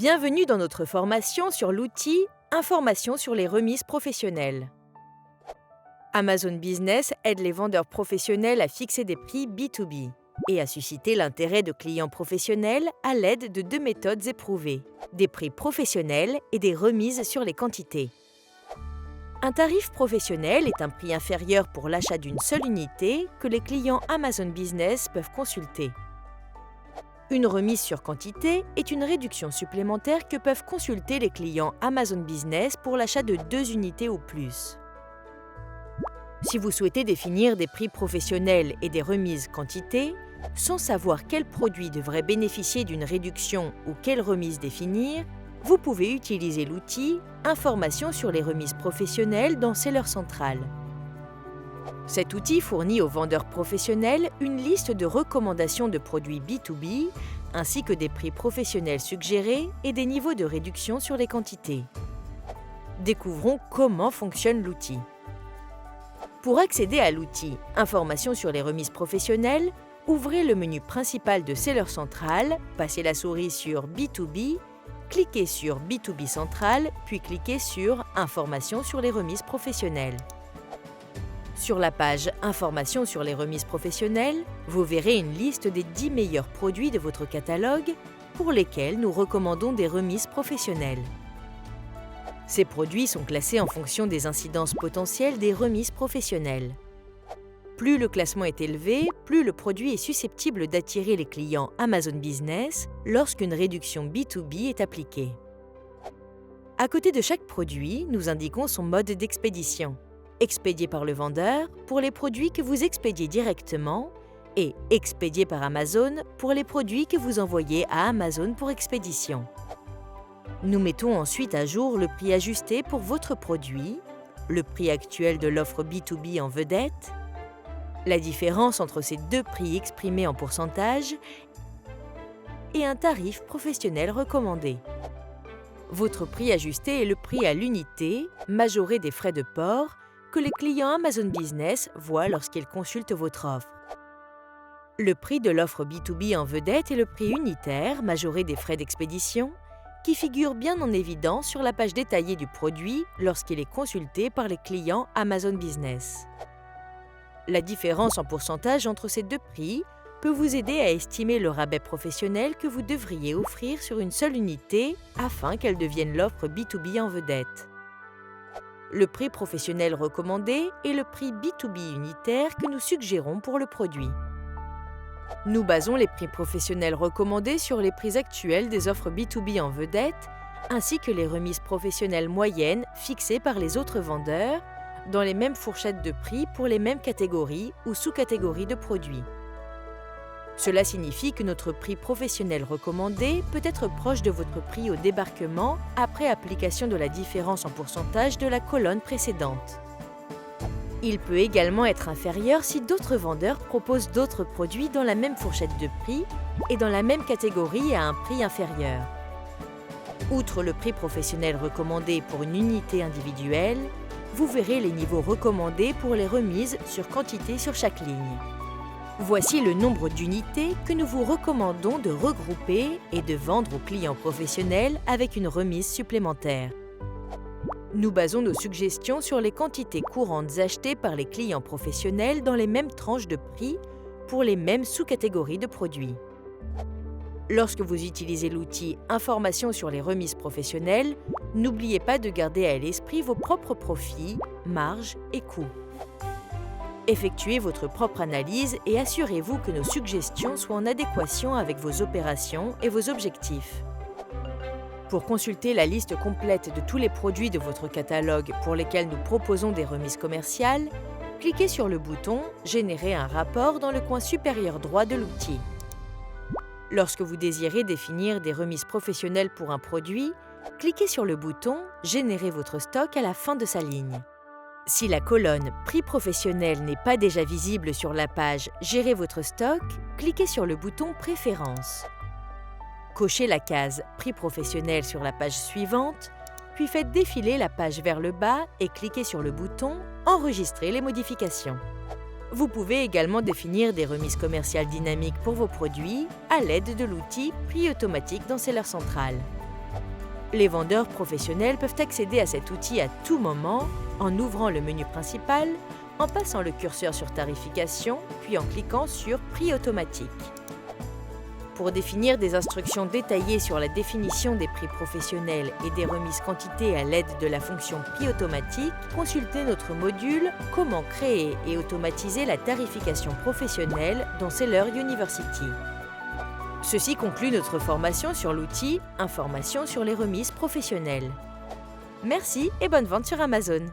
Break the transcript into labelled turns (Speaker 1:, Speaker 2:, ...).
Speaker 1: Bienvenue dans notre formation sur l'outil « Information sur les remises professionnelles ». Amazon Business aide les vendeurs professionnels à fixer des prix B2B et à susciter l'intérêt de clients professionnels à l'aide de deux méthodes éprouvées, des prix professionnels et des remises sur les quantités. Un tarif professionnel est un prix inférieur pour l'achat d'une seule unité que les clients Amazon Business peuvent consulter. Une remise sur quantité est une réduction supplémentaire que peuvent consulter les clients Amazon Business pour l'achat de 2 unités ou plus. Si vous souhaitez définir des prix professionnels et des remises quantité, sans savoir quel produit devrait bénéficier d'une réduction ou quelle remise définir, vous pouvez utiliser l'outil « Information sur les remises professionnelles » dans Seller Central. Cet outil fournit aux vendeurs professionnels une liste de recommandations de produits B2B, ainsi que des prix professionnels suggérés et des niveaux de réduction sur les quantités. Découvrons comment fonctionne l'outil. Pour accéder à l'outil « Information sur les remises professionnelles », ouvrez le menu principal de Seller Central, passez la souris sur B2B, cliquez sur B2B Central, puis cliquez sur « Information sur les remises professionnelles ». Sur la page « Information sur les remises professionnelles », vous verrez une liste des 10 meilleurs produits de votre catalogue pour lesquels nous recommandons des remises professionnelles. Ces produits sont classés en fonction des incidences potentielles des remises professionnelles. Plus le classement est élevé, plus le produit est susceptible d'attirer les clients Amazon Business lorsqu'une réduction B2B est appliquée. À côté de chaque produit, nous indiquons son mode d'expédition. Expédié par le vendeur pour les produits que vous expédiez directement et expédié par Amazon pour les produits que vous envoyez à Amazon pour expédition. Nous mettons ensuite à jour le prix ajusté pour votre produit, le prix actuel de l'offre B2B en vedette, la différence entre ces deux prix exprimés en pourcentage et un tarif professionnel recommandé. Votre prix ajusté est le prix à l'unité, majoré des frais de port, que les clients Amazon Business voient lorsqu'ils consultent votre offre. Le prix de l'offre B2B en vedette est le prix unitaire, majoré des frais d'expédition, qui figure bien en évidence sur la page détaillée du produit lorsqu'il est consulté par les clients Amazon Business. La différence en pourcentage entre ces deux prix peut vous aider à estimer le rabais professionnel que vous devriez offrir sur une seule unité afin qu'elle devienne l'offre B2B en vedette. Le prix professionnel recommandé est le prix B2B unitaire que nous suggérons pour le produit. Nous basons les prix professionnels recommandés sur les prix actuels des offres B2B en vedette, ainsi que les remises professionnelles moyennes fixées par les autres vendeurs, dans les mêmes fourchettes de prix pour les mêmes catégories ou sous-catégories de produits. Cela signifie que notre prix professionnel recommandé peut être proche de votre prix au débarquement après application de la différence en pourcentage de la colonne précédente. Il peut également être inférieur si d'autres vendeurs proposent d'autres produits dans la même fourchette de prix et dans la même catégorie à un prix inférieur. Outre le prix professionnel recommandé pour une unité individuelle, vous verrez les niveaux recommandés pour les remises sur quantité sur chaque ligne. Voici le nombre d'unités que nous vous recommandons de regrouper et de vendre aux clients professionnels avec une remise supplémentaire. Nous basons nos suggestions sur les quantités courantes achetées par les clients professionnels dans les mêmes tranches de prix pour les mêmes sous-catégories de produits. Lorsque vous utilisez l'outil « Information sur les remises professionnelles », n'oubliez pas de garder à l'esprit vos propres profits, marges et coûts. Effectuez votre propre analyse et assurez-vous que nos suggestions soient en adéquation avec vos opérations et vos objectifs. Pour consulter la liste complète de tous les produits de votre catalogue pour lesquels nous proposons des remises commerciales, cliquez sur le bouton « Générer un rapport » dans le coin supérieur droit de l'outil. Lorsque vous désirez définir des remises professionnelles pour un produit, cliquez sur le bouton « Générer votre stock » à la fin de sa ligne. Si la colonne « Prix professionnel » n'est pas déjà visible sur la page « Gérer votre stock », cliquez sur le bouton « Préférences ». Cochez la case « Prix professionnel » sur la page suivante, puis faites défiler la page vers le bas et cliquez sur le bouton « Enregistrer les modifications ». Vous pouvez également définir des remises commerciales dynamiques pour vos produits à l'aide de l'outil Prix automatique dans Seller Central. Les vendeurs professionnels peuvent accéder à cet outil à tout moment en ouvrant le menu principal, en passant le curseur sur Tarification, puis en cliquant sur Prix automatique. Pour définir des instructions détaillées sur la définition des prix professionnels et des remises quantité à l'aide de la fonction Prix automatique, consultez notre module « Comment créer et automatiser la tarification professionnelle dans Seller University ». Ceci conclut notre formation sur l'outil « Information sur les remises professionnelles ». Merci et bonne vente sur Amazon.